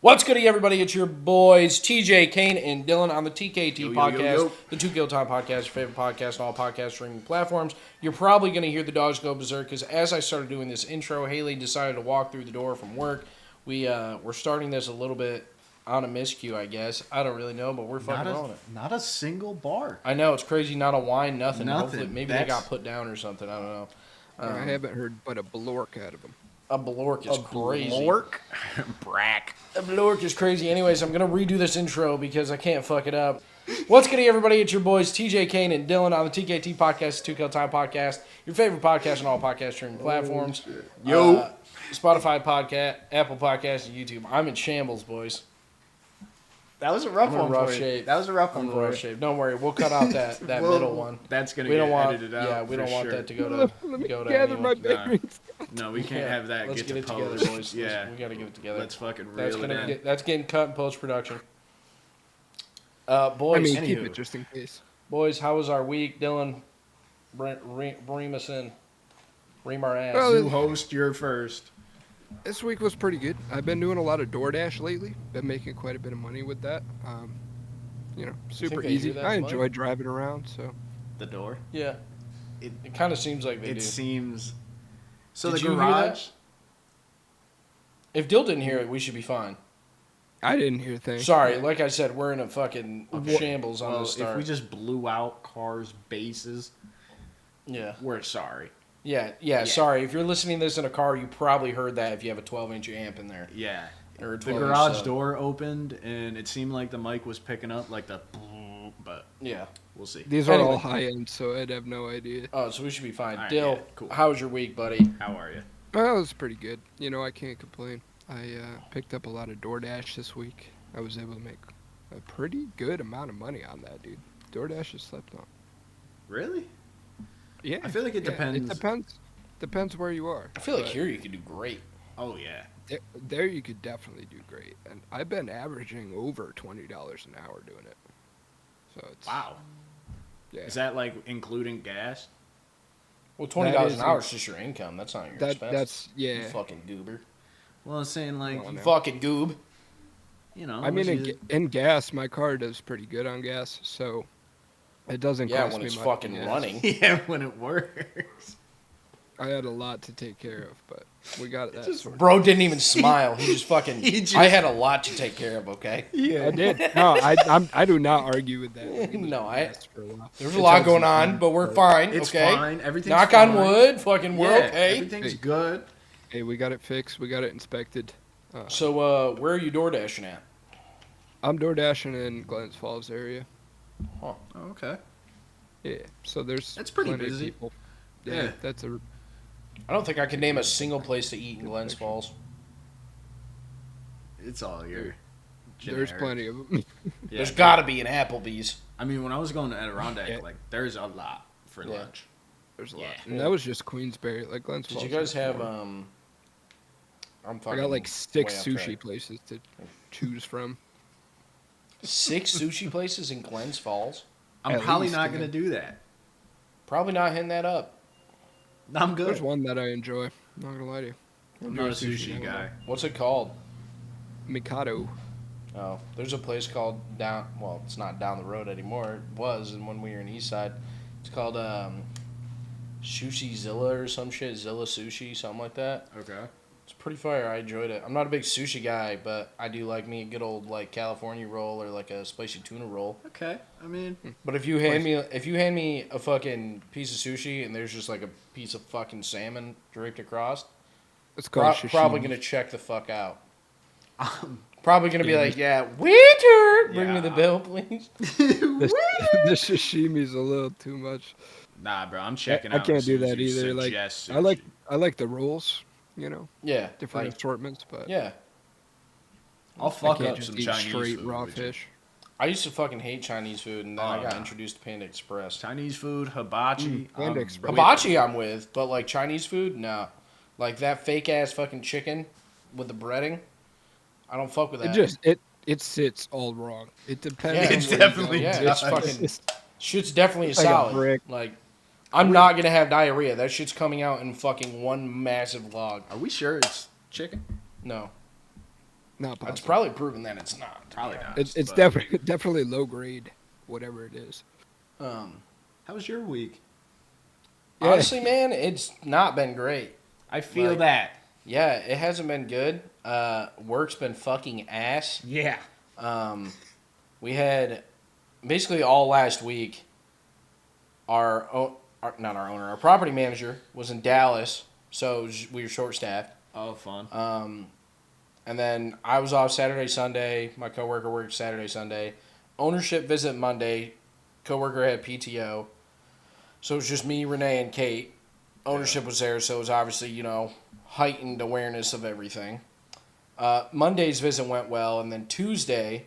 What's goody, everybody? It's your boys, TJ, Kane, and Dylan on the TKT podcast, the Two Kill Time podcast, your favorite podcast on all podcast streaming platforms. You're probably going to hear the dogs go berserk because as I started doing this intro, Haley decided to walk through the door from work. We're starting this a little bit on a miscue, I guess. I don't really know, but we're fucking on it. Not a single bar. I know, it's crazy. Not a whine, nothing. Hopefully, maybe they got put down or something. I don't know. I haven't heard but a blork out of them. A blork is crazy. Blork? Brack. A blork is crazy. Anyways, I'm going to redo this intro because I can't fuck it up. What's good, everybody? It's your boys, TJ, Kane, and Dylan on the TKT podcast, Two Kill Time podcast, your favorite podcast on all podcast streaming platforms. Spotify podcast, Apple Podcast, and YouTube. I'm in shambles, boys. That was a rough one rough for you. shape. That was a rough one for rough you. shape. Don't worry, we'll cut out that middle one. That's going to get edited out. Yeah, we don't want that to go to. Let me go to gather anyone. my bearings. No, we can't have that Let's get it to together, post. boys. Yeah. We got to get it together. Let's fucking reel it in. That's getting cut in post-production. Boys, I mean, keep it just in case. Boys, how was our week? Dylan, ream us in. Ream our ass. Well, You host your first. This week was pretty good. I've been doing a lot of DoorDash lately. Been making quite a bit of money with that. Super they do easy. that I for money? enjoy driving around, so. The door? Yeah. It kind of seems like they It do. seems... So Did the you hear garage... that? If Dill didn't hear it, we should be fine. I didn't hear things. Sorry, like I said, we're in a fucking shambles on the start. If we just blew out cars' bases, yeah. we're sorry. Yeah, sorry. If you're listening to this in a car, you probably heard that if you have a 12-inch amp in there. Yeah. Or a The 12-inch garage sub. door opened, and it seemed like the mic was picking up like the... But Yeah. we'll see. These are Anyway. all high-end, so I'd have no idea. Oh, so we should be fine. All right, Dill, yeah, cool. how was your week, buddy? How are you? Well, it was pretty good. I can't complain. I picked up a lot of DoorDash this week. I was able to make a pretty good amount of money on that, dude. DoorDash is slept on. Really? Yeah. I feel like it depends. It depends where you are. I feel like But here you could do great. Oh, yeah. There you could definitely do great. And I've been averaging over $20 an hour doing it. So it's... Wow. Yeah. Is that like including gas? Well, $20 an hour is just your income. That's not your expense. That's, You yeah. fucking goober. Well, I'm saying like, Well, You no. fucking goob. you know. I mean, unless you- in gas, my car does pretty good on gas, so it doesn't Yeah, cost when me it's much fucking in gas. running. yeah, when it works. I had a lot to take care of, but we got that sorted. Bro didn't even smile. He just fucking... He just- I had a lot to take care of, okay? I did. No, I do not argue with that. No, Gas for a while. There's a lot going on, but we're fine, It's okay? fine. Everything's Knock fine. on wood. Fucking we're Yeah, okay. everything's Hey. good. Hey, we got it fixed. We got it inspected. So, where are you door dashing at? I'm door dashing in Glens Falls area. Oh, okay. Yeah, so there's That's pretty plenty of busy. people. Yeah. Yeah, that's a. I don't think I can name a single place to eat in Glens Falls. It's all your. There's generic. plenty of them. Yeah, There's got to be an Applebee's. I mean, when I was going to Adirondack, Yeah. like, there's a lot for Yeah. lunch. There's a lot, Yeah. and that was just Queensberry, like Glens Did Falls. you guys is have more. I'm I fucking got like 6 way off sushi track. places to choose from. 6 sushi places in Glens Falls? I'm At probably least, not yeah. going to do that. Probably not hitting that up. I'm good. There's one that I enjoy. Not gonna lie to you. I'm not a sushi guy. guy. What's it called? Mikado. Oh, there's a place called well, it's not down the road anymore. It was, and when we were in Eastside, it's called Sushi Zilla or some shit. Zilla Sushi, something like that. Okay. It's pretty fire. I enjoyed it. I'm not a big sushi guy, but I do like me a good old like California roll or like a spicy tuna roll. Okay. I mean, But if you hand me a fucking piece of sushi and there's just like a piece of fucking salmon draped across, It's called probably sashimi. gonna check the fuck out. um, Probably gonna be like, yeah, waiter, bring me Yeah. the bill, please. The sashimi's a little too much. nah, bro. I'm checking I out. can't as do soon as that you either. Like suggest I like the rolls, Yeah, different like, assortments, but yeah. I'll I fuck can't up just some eat Chinese straight food. raw with you. fish. I used to fucking hate Chinese food, and then I Oh, got no. introduced to Panda Express. Chinese food, hibachi. Panda Express. Hibachi, I'm with, but like Chinese food, nah. Like that fake ass fucking chicken with the breading, I don't fuck with that. It sits all wrong. It depends. Yeah, on it where you definitely go. yeah, does. it's fucking It's- shit's definitely a It's like a solid. brick. Like, I'm not gonna have diarrhea. That shit's coming out in fucking one massive log. Are we sure it's chicken? No, Not possible. It's probably proven that it's not. Probably not. It's but- definitely low grade, whatever it is. How was your week? Yeah. Honestly, man, it's not been great. I feel Like- that. Yeah, it hasn't been good. Work's been fucking ass. Yeah. We had basically all last week. Our property manager was in Dallas, so we were short staffed. Oh, fun. And then I was off Saturday, Sunday. My coworker worked Saturday, Sunday. Ownership visit Monday. Coworker had PTO, so it was just me, Renee, and Kate. Ownership was there, so it was obviously heightened awareness of everything. Monday's visit went well, and then Tuesday,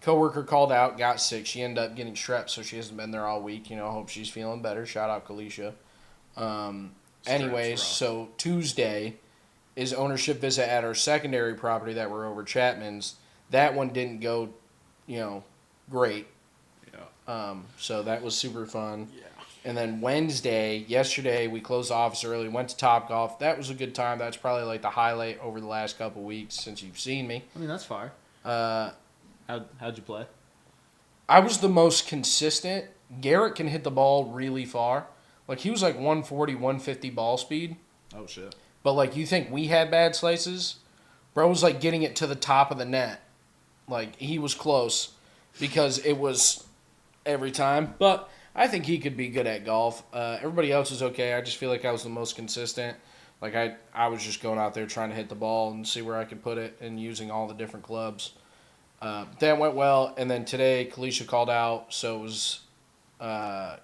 coworker called out, got sick. She ended up getting strep, so she hasn't been there all week. Hope she's feeling better. Shout out Kalisha. Anyways, rough. so Tuesday is ownership visit at our secondary property that we're over Chapman's. That one didn't go, great. Yeah. So that was super fun. Yeah. And then yesterday, we closed the office early, went to Topgolf. That was a good time. That's probably like the highlight over the last couple weeks since you've seen me. I mean, that's fire. How'd you play? I was the most consistent. Garrett can hit the ball really far. Like, he was like 140, 150 ball speed. Oh, shit. But, like, you think we had bad slices? Bro was, like, getting it to the top of the net. Like, he was close because it was every time. But I think he could be good at golf. Everybody else is okay. I just feel like I was the most consistent. Like, I was just going out there trying to hit the ball and see where I could put it and using all the different clubs. That went well. And then today, Kalisha called out. So it was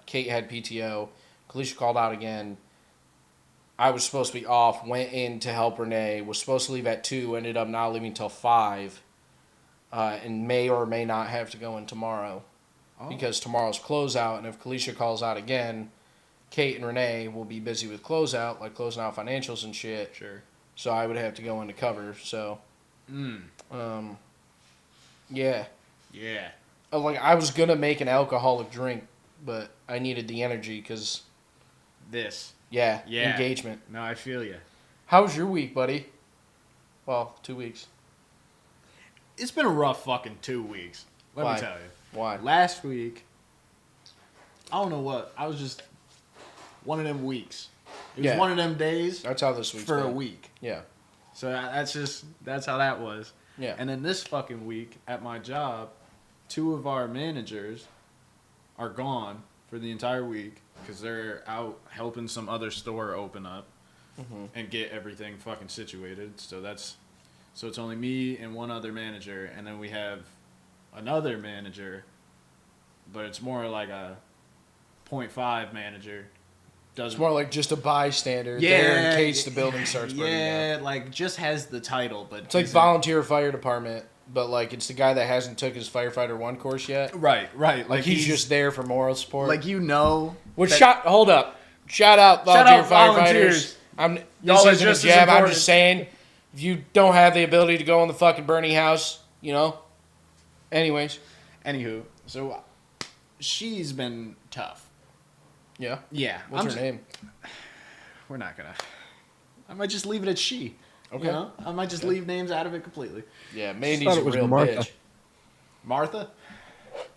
Kate had PTO. Kalisha called out again. I was supposed to be off. Went in to help Renee. Was supposed to leave at 2. Ended up not leaving until 5. And may or may not have to go in tomorrow. Oh. Because tomorrow's closeout. And if Kalisha calls out again, Kate and Renee will be busy with closeout, like closing out financials and shit. Sure. So I would have to go into cover. So, yeah. Yeah. Like, I was going to make an alcoholic drink, but I needed the energy because, Yeah. engagement. No, I feel you. How was your week, buddy? Well, 2 weeks. It's been a rough fucking 2 weeks. Let Why? me tell you. Why? Last week, I don't know what. I was just one of them weeks. It was Yeah. one of them days That's how this week's for a been. week. Yeah. So that's how that was. Yeah. And then this fucking week at my job, 2 of our managers are gone for the entire week because they're out helping some other store open up and get everything fucking situated. So it's only me and one other manager, and then we have another manager, but it's more like a 0.5 manager. It's more like just a bystander Yeah, there in case the building starts burning down. Yeah, like just has the title, but It's like isn't- volunteer fire department, but like it's the guy that hasn't took his firefighter 1 course yet. Right. Like he's just there for moral support. like Which that- hold up. Shout out volunteer Shout out firefighters. volunteers. This are isn't a just as jab. I'm important. just saying, if you don't have the ability to go in the fucking burning house, Anyways, Anywho, so she's been tough. yeah. Yeah. What's her name? We're not gonna. I might just leave it at she. Okay. I might just leave names out of it completely. Yeah, thought Mandy's a it was real Martha. bitch. Martha.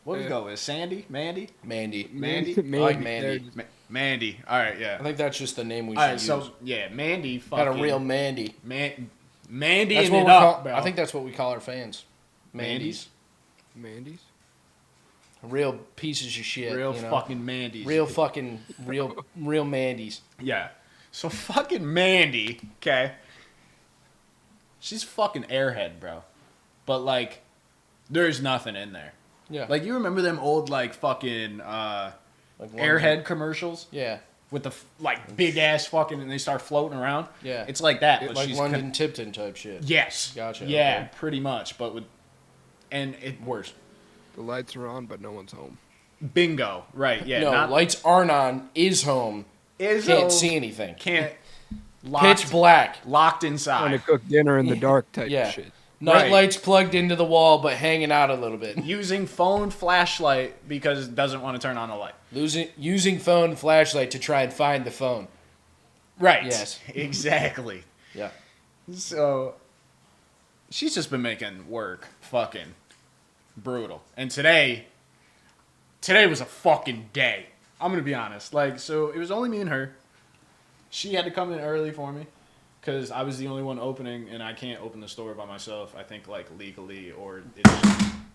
What do we go with? Sandy? Mandy? Mandy. Mandy? I like Mandy. Mandy. All right. Yeah. I think that's just the name we should All right. use. So yeah, Mandy. Got Fucking a real Mandy. Mandy That's and what it we're up, bro. I think that's what we call our fans. Mandy's. Mandy's? Real pieces of shit. real fucking Mandy's. Real Mandy's. Yeah. So fucking Mandy, okay? She's fucking airhead, bro. But like, there's nothing in there. Yeah. Like, you remember them old like fucking Like airhead commercials Yeah. with the like big ass fucking and they start floating around? Yeah. It's like that, but Like she's London Tipton type shit. yes. Gotcha, Yeah, okay. pretty much, but with and it Worse. The lights are on, but no one's home. bingo, right? Yeah, No, not lights aren't on. Is home. is Can't see anything. Can't Pitch black. locked Trying to inside. cook dinner in the dark type Yeah. shit. Night Right. lights plugged into the wall, but hanging out a little bit. Using phone flashlight because it doesn't want to turn on the light. Using phone flashlight to try and find the phone. Right. Yes. Exactly. Yeah. So she's just been making work fucking brutal. And today was a fucking day. I'm gonna be honest. Like, so it was only me and her. She had to come in early for me because I was the only one opening, and I can't open the store by myself. I think like legally, or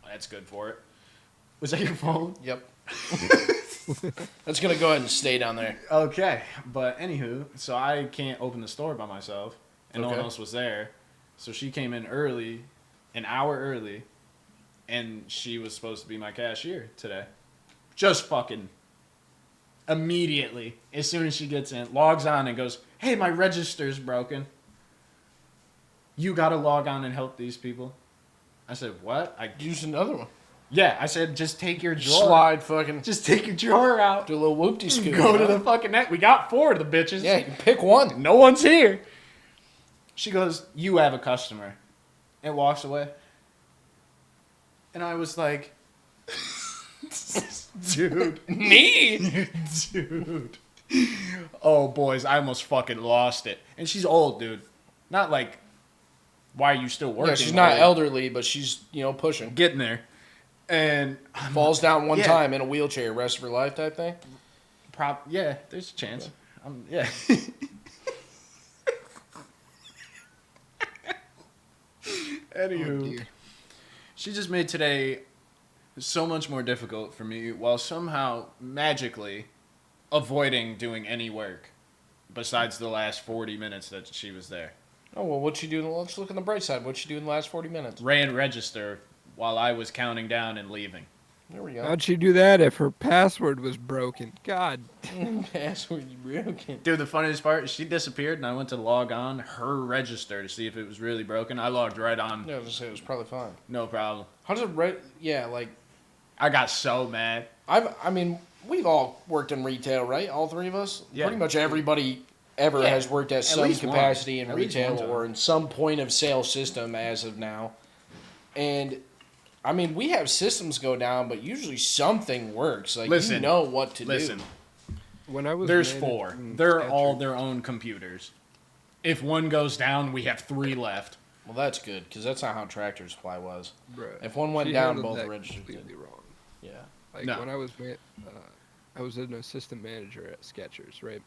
that's good for it. Was that your phone? Yep. That's gonna go ahead and stay down there. Okay, but anywho, so I can't open the store by myself, and no one Okay. else was there. So she came in early, an hour early, and she was supposed to be my cashier today. Just fucking immediately, as soon as she gets in, logs on and goes, "Hey, my register's broken. You gotta log on and help these people." I said, "What?" Use another one. Yeah, I said, "Just take your drawer. Slide fucking. Just take your drawer out. Do a little whoop-de scoop. Go to the fucking net. We got 4 of the bitches. Yeah, you pick one. No one's here." She goes, "You have a customer," and walks away. And I was like, dude. Me? Dude. Oh, boys, I almost fucking lost it. And she's old, dude. Not like, why are you still working? Yeah, she's not old. elderly, but she's, pushing. Getting there. And Falls down one Yeah. time in a wheelchair, rest of her life type thing. yeah, there's a chance. Yeah. Anywho, Oh, dear. she just made today so much more difficult for me while somehow magically avoiding doing any work besides the last 40 minutes that she was there. Oh, well, what'd she do? Let's look on the bright side. What'd she do in the last 40 minutes? Ran register while I was counting down and leaving. There we go. How'd she do that if her password was broken? God. Password broken. Dude, the funniest part is she disappeared and I went to log on her register to see if it was really broken. I logged right on. Yeah, I was gonna say it was probably fine. No problem. How does it Yeah, like I got so mad. we've all worked in retail, right? All three of us. Yeah. Pretty much everybody ever Yeah, has worked at some least one. capacity in At least retail one time. or in some point of sale system as of now. And we have systems go down, but usually something works. Like Listen, you know what to Listen, do. When I was there's managing 4. They're all Skechers- their own computers. If one goes down, we have 3 left. Well, that's good because that's not how Tractor Supply was. Bruh, If one went she down, handled both that registered. completely wrong. Yeah. Like No. when I was I was an assistant manager at Skechers, right?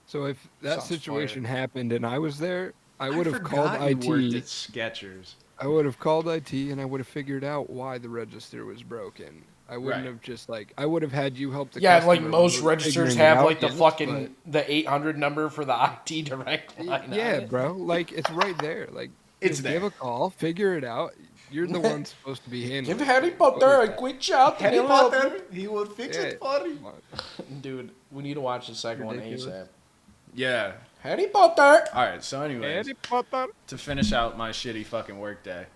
So if that Sounds situation happened and I was there, I would have forgot called you worked IT. at Skechers. I would have called IT and I would have figured out why the register was broken. I wouldn't Right. have just I would have had you help the Yeah, customer like most with registers figuring it have out, like the yes, fucking the 800 number for the IT direct but- line. on yeah, it. bro. Like it's right there. Like It's just there. give a call, figure it out. You're the one supposed to be handling. Give it. Harry Like, Potter what a is that? quick shout. Harry and he'll help Potter, he will fix Yeah. it for you. Come on. you. Dude, we need to watch the second Ridiculous. one ASAP. Yeah. Harry Potter. All right. So, anyways, Harry Potter. to finish out my shitty fucking work day,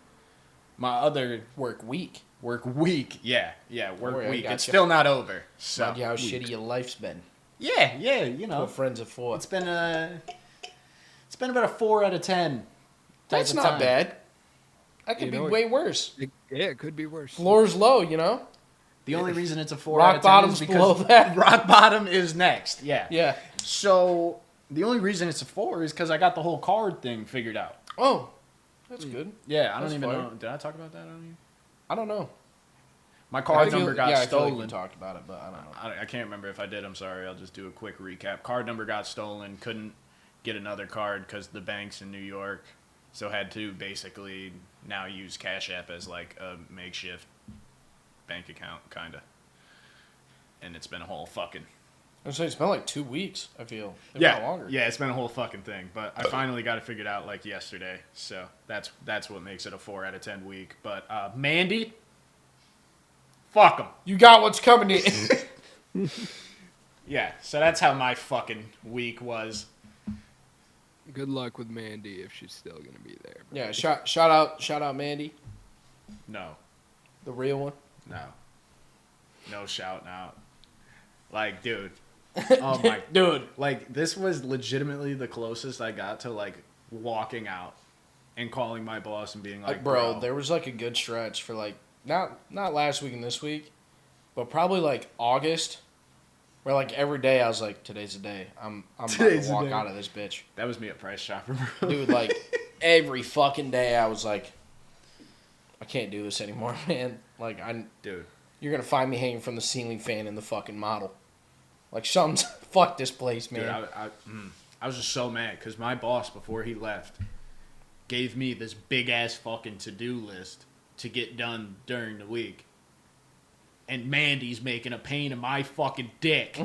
my other Work week. work week. Yeah, work Worry, I week. gotcha. It's still not over. So, Mind you how shitty your life's been. yeah, you What know, friends are for. it's been about a 4 out of 10. type That's of not time. bad. That could You be know, way worse. Yeah, it could be worse. Floor's low, you know? The only reason it's a 4 Rock out of 10 bottom's is below because that. rock bottom is next. Yeah. Yeah. So the only reason it's a 4 is because I got the whole card thing figured out. Oh, that's good. Yeah, I That's don't even fire. know. Did I talk about that on you? I don't know. My card I feel- number got yeah, I feel like stolen. you talked about it, but I don't know. I can't remember if I did. I'm sorry. I'll just do a quick recap. Card number got stolen. Couldn't get another card because the bank's in New York. So had to basically now use Cash App as like a makeshift bank account, kind of. And it's been a whole fucking... I was saying it's been like 2 weeks, I feel. If Yeah, not longer. yeah, it's been a whole fucking thing. But I finally got it figured out like yesterday. So that's what makes it a 4 out of 10 week. But Mandy, fuck 'em. You got what's coming in. Yeah, so that's how my fucking week was. Good luck with Mandy if she's still gonna be there. Yeah, shout out Mandy, No, the real one. no shouting out. Like, dude, oh my, Dude, like this was legitimately the closest I got to like walking out and calling my boss and being like, bro, there was like a good stretch for like not last week and this week, but probably like August, where like every day I was like, today's the day. I'm about Today's to the walk day. out of this bitch, that was me at Price Chopper, bro. dude. Like every fucking day I was like, I can't do this anymore, man. Like, Dude. You're going to find me hanging from the ceiling fan in the fucking model. Like, something's... Fuck this place, man. Dude, I was just so mad because my boss, before he left, gave me this big-ass fucking to-do list to get done during the week. And Mandy's making a pain in my fucking dick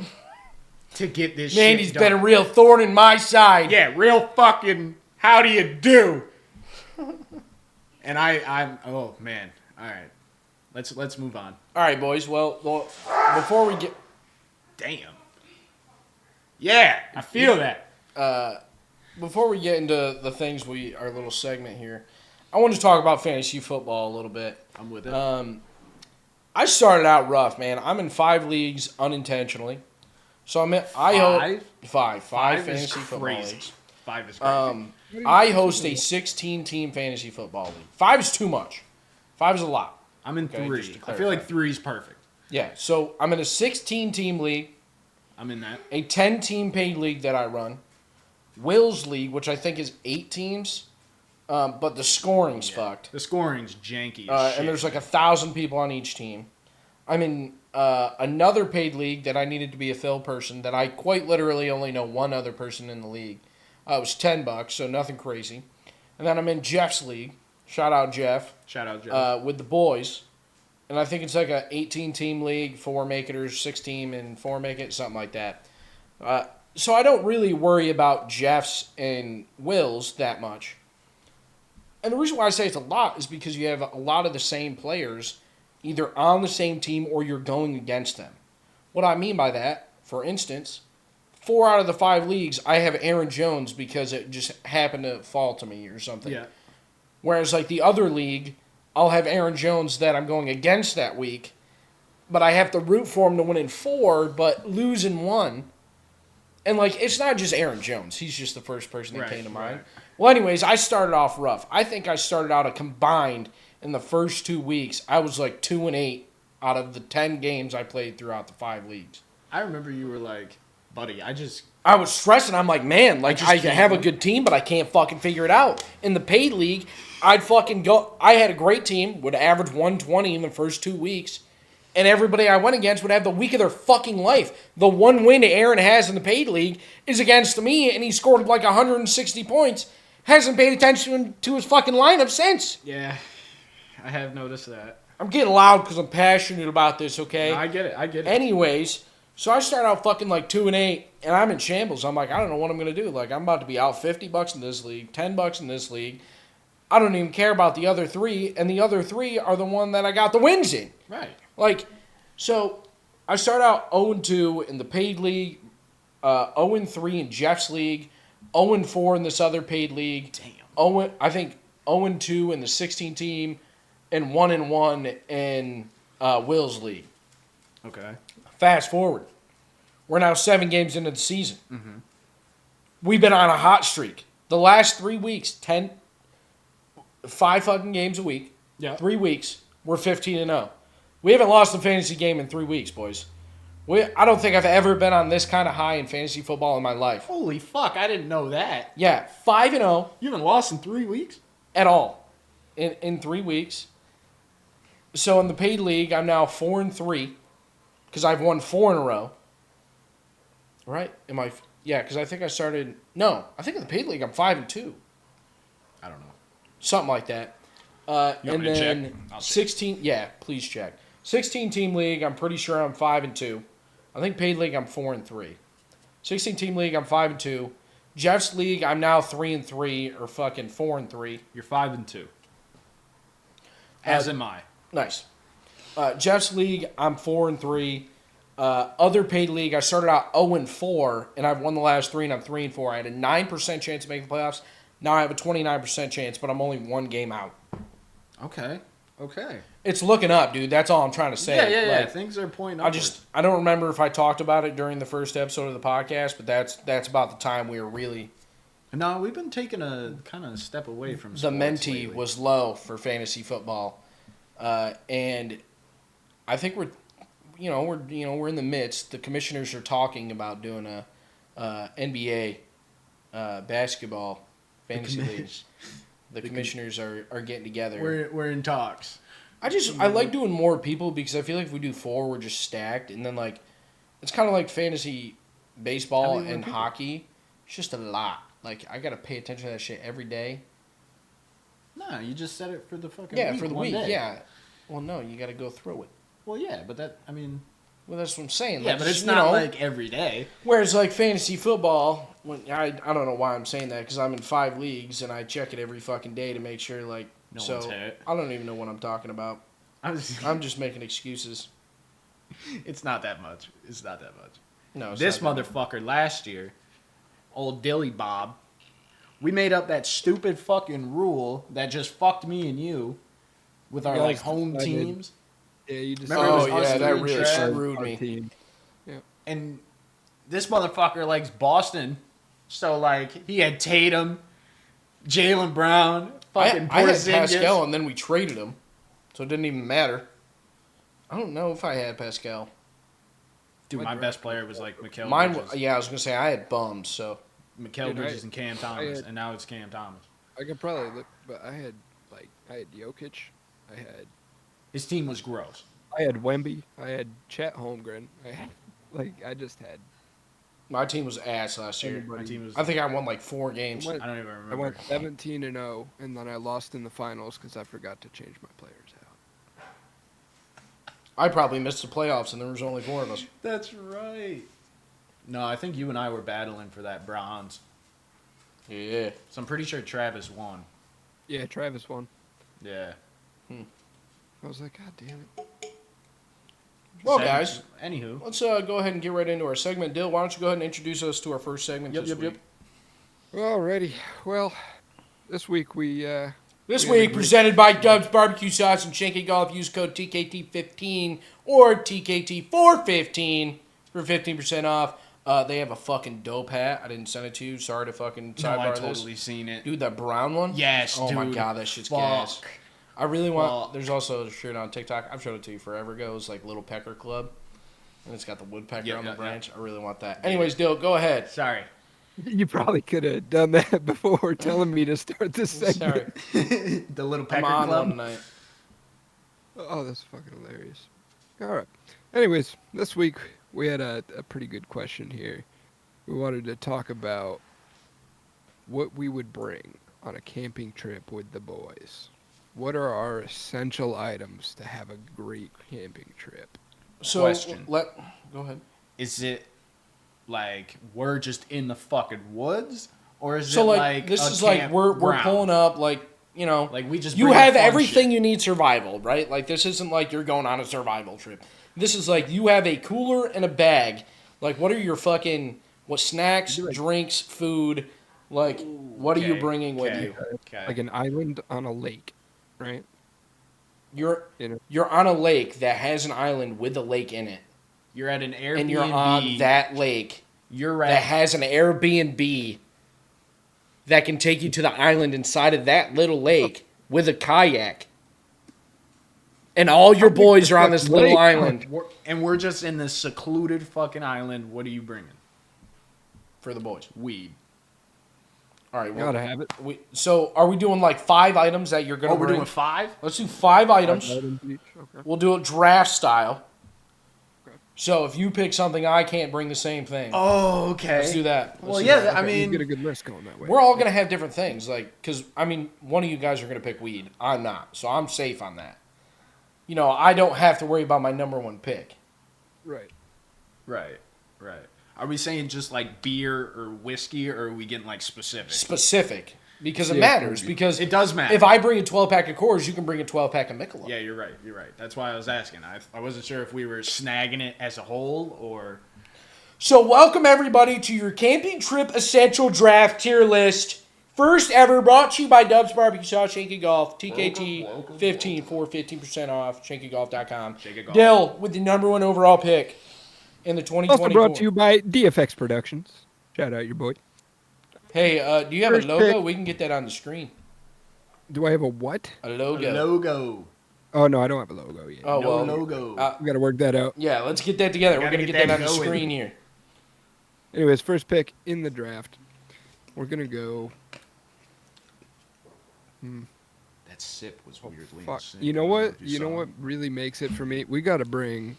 to get this Mandy's shit done. been a real thorn in my side. Yeah, real fucking... How do you do? And I'm... Oh, man. All right. Let's move on. All right, boys. Well, before we get... Damn. Yeah, I feel that. Before we get into the things our little segment here, I want to talk about fantasy football a little bit. I'm with it. I started out rough, man. I'm in 5 leagues unintentionally. So I'm in... Five fantasy football leagues. 5 is crazy. I host a 16-team fantasy football league. 5 is too much. 5 is a lot. I'm in Okay, 3. I feel like 3 is perfect. Yeah, so I'm in a 16-team league, I'm in that. a 10-team paid league that I run, Will's league, which I think is 8 teams, but the scoring's fucked. The scoring's janky as shit. And there's like 1,000 people on each team. I'm in another paid league that I needed to be a fill person that I quite literally only know one other person in the league. It was $10, so nothing crazy. And then I'm in Jeff's league. Shout out Jeff. With the boys. And I think it's like a 18-team league, 4 make it, or 6-team and 4 make it, something like that. So I don't really worry about Jeff's and Will's that much. And the reason why I say it's a lot is because you have a lot of the same players either on the same team or you're going against them. What I mean by that, for instance, 4 out of the 5 leagues, I have Aaron Jones because it just happened to fall to me or something. Yeah. Whereas like the other league, I'll have Aaron Jones that I'm going against that week, but I have to root for him to win in 4, but lose in 1. And, like, it's not just Aaron Jones. He's just the first person that came to mind. Right. Well, anyways, I started off rough. I think I started out a combined in the first 2 weeks. I was like 2-8 out of the 10 games I played throughout the 5 leagues. I remember you were like, buddy, I was stressing. I'm like, man, like I can't have a good team, but I can't fucking figure it out. In the paid league, I'd fucking go. I had a great team, would average 120 in the first 2 weeks, and everybody I went against would have the week of their fucking life. The one win Aaron has in the paid league is against me, and he scored like 160 points. Hasn't paid attention to his fucking lineup since. Yeah, I have noticed that. I'm getting loud because I'm passionate about this, okay? No, I get it. Anyways, so I start out fucking like 2-8, and I'm in shambles. I'm like, I don't know what I'm going to do. Like, I'm about to be out $50 in this league, $10 in this league. I don't even care about the other 3, and the other 3 are the one that I got the wins in. Right. Like, so I start out 0-2 in the paid league, 0-3 in Jeff's league, 0-4 in this other paid league. Damn. I think 0-2 in the 16-team, and 1-1 in Will's league. Okay. Fast forward. We're now 7 games into the season. Mm-hmm. We've been on a hot streak. The last 3 weeks, 5 fucking games a week. Yeah. 3 weeks, we're 15-0. We haven't lost a fantasy game in 3 weeks, boys. I don't think I've ever been on this kind of high in fantasy football in my life. Holy fuck, I didn't know that. Yeah, 5-0 You haven't lost in 3 weeks? at all in 3 weeks. So in the paid league, I'm now 4-3 because I've won 4 in a row. Right? Yeah, because I think I started. No, I think in the paid league I'm 5-2. I don't know. Something like that. You And want me to then check? I'll check. 16. Yeah, please check. 16-team league, I'm pretty sure I'm 5-2. I think paid league I'm 4-3. 16-team league, I'm 5-2. Jeff's league, I'm now 3-3 or fucking 4-3. You're 5-2. As am I. Nice. Jeff's league, I'm 4-3. Other paid league, I started out 0-4, and I've won the last 3, and I'm 3-4. I had a 9% chance of making the playoffs. Now I have a 29% chance, but I'm only 1 game out. Okay. It's looking up, dude. That's all I'm trying to say. Yeah. Like, Things are pointing upwards. I don't remember if I talked about it during the first episode of the podcast, but that's about the time we were really. No, we've been taking a kind of step away from The sports mentee lately. was low for fantasy football, and I think we're in the midst. The commissioners are talking about doing a NBA basketball fantasy league. the commissioners are getting together. We're in talks. I like doing more people because I feel like if we do 4, we're just stacked, and then like it's kind of like fantasy baseball and hockey. It's just a lot. Like I gotta pay attention to that shit every day. No, you just set it for the fucking week. For the one week. day. Yeah. Well, no, you gotta go through it. Well, yeah, but that's what I'm saying. Yeah, like, but it's not like every day. Whereas like fantasy football, I don't know why I'm saying that because I'm in 5 leagues and I check it every fucking day to make sure like. No one's hit. I don't even know what I'm talking about. I'm just making excuses. It's not that much. No, this motherfucker last year, old Dilly Bob, we made up that stupid fucking rule that just fucked me and you with our like home teams. Yeah, you just. Oh yeah, that really screwed me. Team. Yeah. And this motherfucker likes Boston, so like he had Tatum, Jaylen Brown, fucking I had Porzingis. Pascal, and then we traded him, so it didn't even matter. I don't know if I had Pascal. Dude, my best player was like Mikal Bridges. I was gonna say I had bums. So Mikal Bridges and Cam Thomas, and now it's Cam Thomas. I could probably look, but I had Jokic, I had. His team was gross. I had Wemby, I had Chet Holmgren, I just had. My team was ass last year. My team was. I think I won like 4 games. I don't even remember. I went 17-0, and then I lost in the finals because I forgot to change my players out. I probably missed the playoffs, and there was only 4 of us. That's right. No, I think you and I were battling for that bronze. Yeah. So I'm pretty sure Travis won. Yeah, Travis won. Yeah. I was like, God damn it. Well, guys. Anywho. Let's go ahead and get right into our segment. Dill, why don't you go ahead and introduce us to our first segment this week? Alrighty. Well, this week we... This week, presented by Dub's Barbecue Sauce and Shanky Golf. Use code TKT15 or TKT415 for 15% off. They have a fucking dope hat. I didn't send it to you. Sorry to fucking sidebar I totally this. seen it. Dude, that brown one? Yes, oh dude. my god, that shit's gas. I really want... There's also a shirt on TikTok. I've showed it to you forever ago. It's like Little Pecker Club. And it's got the woodpecker on the branch. I really want that. Anyways, Dill, go ahead. Sorry. You probably could have done that before telling me to start this segment. Sorry. The Little Pecker I'm on Club? one tonight. Oh, that's fucking hilarious. All right. Anyways, this week we had a pretty good question here. We wanted to talk about what we would bring on a camping trip with the boys. What are our essential items to have a great camping trip? So, Question. go ahead. Is it like we're just in the fucking woods? Or is So, it like, this is like we're pulling up, like, you know. Like, we just you bring have fun everything shit. you need survival, right? Like, this isn't like you're going on a survival trip. This is like you have a cooler and a bag. Like, what are your fucking, snacks, drinks, food, like, what are you bringing with you? Okay. Like an island on a lake, right? You're on a lake that has an island with a lake in it. You're at an Airbnb. And you're on that lake You're that has an Airbnb that can take you to the island inside of that little lake with a kayak. And all your boys are on this little island. And we're just in this secluded fucking island. What are you bringing? For the boys. Weed. All right. Gotta have it. So are we doing like 5 items that you're going to bring? We're doing 5? Let's do 5 items. 5 items each. Okay. We'll do it draft style. Okay. So if you pick something, I can't bring the same thing. Oh, okay. Let's do that. Well, yeah, I You mean... get a good list going that way. We're all going to have different things. Like, because, I mean, one of you guys are going to pick weed. I'm not. So I'm safe on that. You know, I don't have to worry about my number 1 pick. Right. Right. Are we saying just like beer or whiskey, or are we getting like specific? Specific. Because it Yeah. matters. Because It does matter. if I bring a 12-pack of Coors, you can bring a 12-pack of Michelob. Yeah, you're right. That's why I was asking. I wasn't sure if we were snagging it as a whole or... So welcome everybody to your camping trip essential draft tier list. First ever brought to you by Dub's Barbecue Sauce, Shanky Golf, TKT 15 for 15% off, shankygolf.com. Shake it golf. Dill with the number 1 overall pick in the 2024. Also brought to you by DFX Productions. Shout out your boy. Hey, do you have First a logo? pick. We can get that on the screen. Do I have a what? A logo. Logo. Oh, no, I don't have a logo yet. Oh, No well. logo. We got to work that out. Yeah, let's get that together. We're Gotta going to get get that that on the going. screen here. Anyways, first pick in the draft. We're going to go That sip was weirdly. Fuck. sick. You I know don't what? if You know saw what it. really makes it for me? We got to bring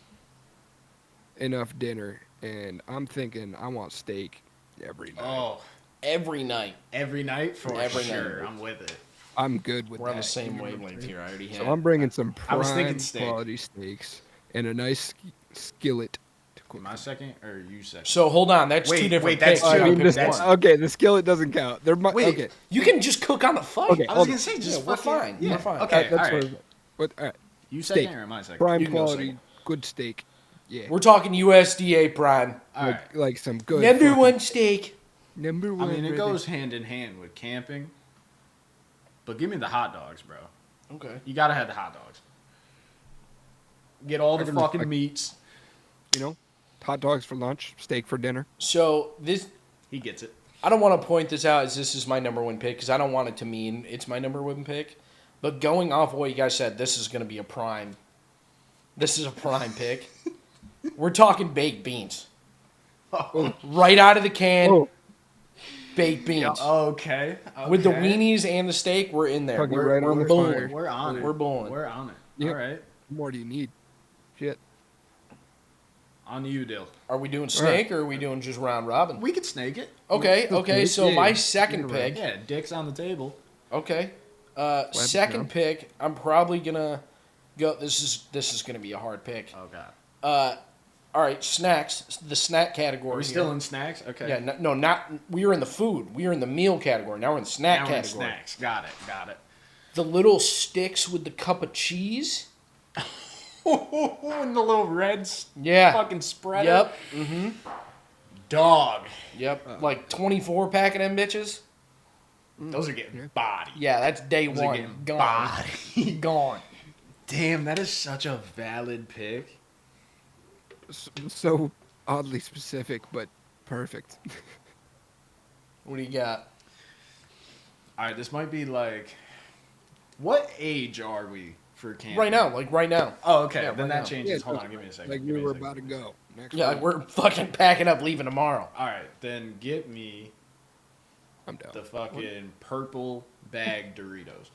enough dinner, and I'm thinking I want steak every night. Oh, Every night. every night for Every sure. night. I'm with it. I'm good with We're that. on the same you know what I'm wavelength saying? here. I already So had. I'm bringing some I was thinking prime steak. quality steaks and a nice skillet to cook. Am I second or you second? So hold on, that's two different wait, that's picks. two. You I gotta mean, pick that's- one. okay, the skillet doesn't count. There might. Wait. Okay, You can just cook on the fire. Okay, I was gonna say just Yeah, we're fucking- fine. Yeah, We're fine. Okay, that's all right. what. All right, You steak. second or am I second? prime You can go quality, second. good steak. Yeah, We're talking USDA prime. All right. like some good. Number fucking- one steak. Number I one. mean, it brother. goes hand in hand with camping. But give me the hot dogs, bro. Okay. You gotta have the hot dogs. Get all the can fucking respect- meats. You know, hot dogs for lunch, steak for dinner. So this, He gets it. I don't want to point this out as this is my number one pick because I don't want it to mean it's my number one pick. But going off of what you guys said, this is going to be a prime. This is a prime pick. We're talking baked beans, right out of the can. Oh, Baked beans Okay. with the weenies and the steak. We're in there. Fucking We're, right on we're the bowling. fire. We're on it. We're bowling. We're on it. Yep. All right. what more do you need? Shit. On to you, Dill. Are we doing snake or are we doing just round robin? We could snake it. Okay. Okay. So Yeah, my yeah. second You're right. pick. Yeah, dick's on the table. Okay. to Second know. pick. I'm probably gonna go. This is gonna be a hard pick. Oh god. All right, snacks. The snack category. Are we here. still in snacks? Okay. Yeah, no, not. We were in the food. We were in the meal category. Now we're in the snack Now we're in category. snacks. Got it. Got it. The little sticks with the cup of cheese. And the little reds. Yeah. Fucking spreader. Yep. Mm-hmm. Dog. Yep. Like 24 pack of them bitches. Those are getting body. Yeah, that's day Those are one. getting Gone. body. Gone. Damn, that is such a valid pick. So oddly specific, but perfect. What do you got? All right, this might be like, what age are we for camping? Right now, like right now. Oh, okay. Yeah, then right that now. changes. Yeah, Hold no, on, give me a second. Like give we me a were second. about to go next. Yeah, week. we're fucking packing up, leaving tomorrow. All right, then get me I'm down. the fucking purple bag Doritos.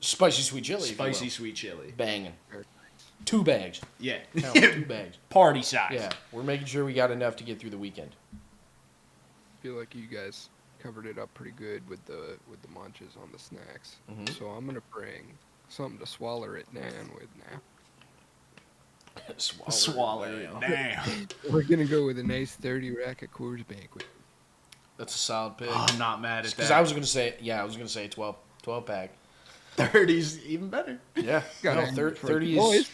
Spicy sweet chili. if you Spicy will. sweet chili. Banging. 2 bags. Yeah. No, 2 bags. Party size. Yeah, we're making sure we got enough to get through the weekend. I feel like you guys covered it up pretty good with the munches on the snacks. Mhm. So I'm gonna bring something to swallow it down with now. Swallow it down. We're gonna go with a nice 30 rack of Coors Banquet. That's a solid pick. I'm not mad at Because that. I was gonna say, 12 pack. 30's even better. Yeah, Gotta no, have 30 it for the 30 boys. is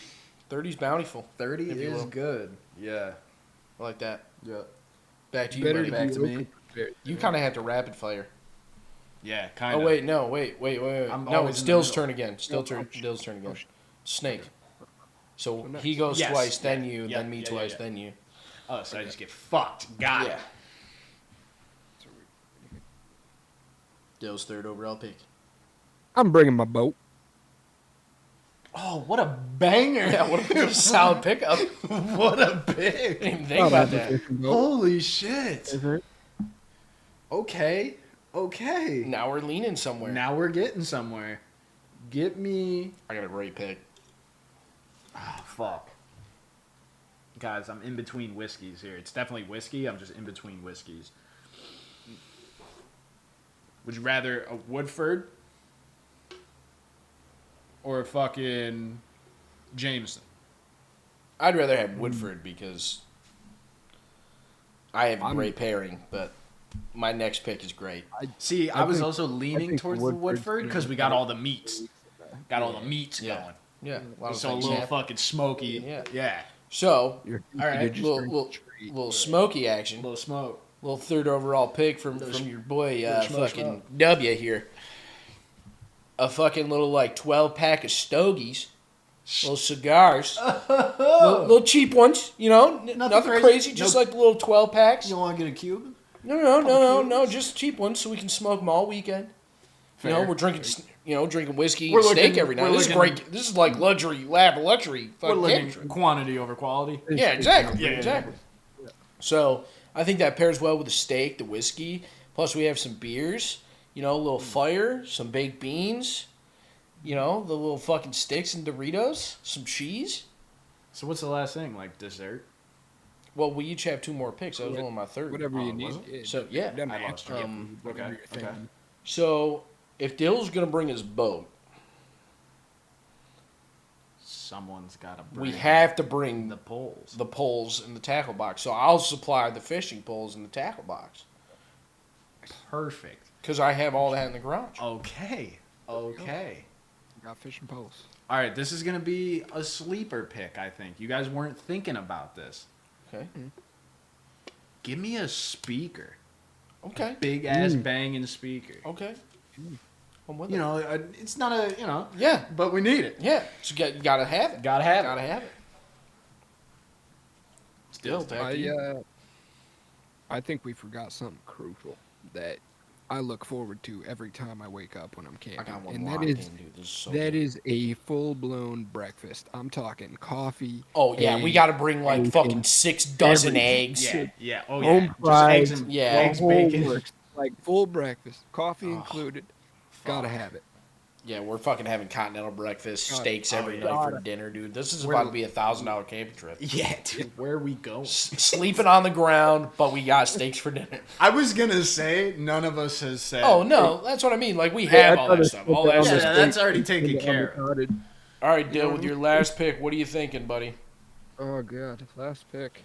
30's bountiful. 30 If you is will. good. Yeah. I like that. Yeah. Back to you, Better buddy. to back be to me. open prepared. You kind of have to rapid fire. Yeah, kind Oh of. wait, no, wait. I'm No, always it's in the Dill's middle. turn again. Dill's turn again. Snake. So So next. he goes Yes, twice, yeah, then you, yeah, then me yeah, twice, yeah. then you. Oh, so I just get fucked. Got Yeah. it. Dill's third overall pick. I'm bringing my boat. Oh, what a banger. Yeah, what a solid pickup. What a I pick. didn't even think I'll about have a that. fishing boat. Holy shit. Mhm. Okay. Okay. Now we're leaning somewhere. Now we're getting somewhere. Get me. I got a great pick. Oh, fuck. Guys, I'm in between whiskeys here. It's definitely whiskey. I'm just in between whiskeys. Would you rather a Woodford or a fucking Jameson? I'd rather have Woodford because I have a I'm- great pairing, but my next pick is great. See, I was think- also leaning think towards the Woodford's Woodford gonna because be we got better. all the meats. Got all the meats Yeah. going. Yeah, a lot of So a things little happen. fucking smoky. Yeah. Yeah. So, You're, All right, you just little, drink little, straight. little smoky action. Little smoke. Little third overall pick from Little your boy, little smoke, fucking smoke. W here. A fucking little, like, 12 pack of stogies. Little cigars. little cheap ones, you know? Nothing crazy, just No- like little 12 packs. You want to get a Cuban? No, just cheap ones so we can smoke them all weekend. You know, Fair. we're drinking, drinking whiskey We're and steak looking- every night. we're This is looking- great. This is like luxury, luxury. We're fucking looking camping. quantity over quality. Yeah, exactly. Yeah, exactly. So I think that pairs well with the steak, the whiskey. Plus we have some beers. You know, a little fire, some baked beans. You know, the little fucking sticks and Doritos, some cheese. So what's the last thing? Like dessert? Well, we each have 2 more picks. That was only my third. Whatever you was need. it? So, yeah. Doesn't I have lost to be track. whatever Okay, you're okay. thinking. So, if Dill's gonna bring his boat, Someone's got to bring we have to bring the poles. the poles in the tackle box. So I'll supply the fishing poles in the tackle box Perfect. because I have all that in the garage. Okay. Okay. Got fishing poles. All right, this is going to be a sleeper pick, I think. You guys weren't thinking about this. Okay. Give me a speaker. Okay. Big ass banging speaker. Okay. I'm with You it. know, it's not a, Yeah. but we need it. Yeah. So you gotta have it. Gotta have Gotta it. have it. Still, back to you. I think we forgot something crucial that I look forward to every time I wake up when I'm camping. I got one and locked that in, is dude. This is so that good. is a full-blown breakfast. I'm talking coffee. Oh yeah, we eggs, gotta bring like bacon, fucking 6 dozen everything. eggs. Yeah, yeah. Oh, yeah. Home Just fries, eggs and yeah, eggs, whole bacon. works. Like full breakfast, coffee Oh, included. Gotta have it. Yeah, we're fucking having continental breakfast, God, steaks every yeah. night for dinner, dude. This is We're- about to be $1,000 camping trip. Yeah, dude. Where are we going? Sleeping on the ground, but we got steaks for dinner. I was going to say, none of us has said. Oh no, that's what I mean. Like we have all that stuff. All that Yeah, stuff. that's already taken care of. of. All right, Dill, with your last pick, what are you thinking, buddy? Oh god, last pick.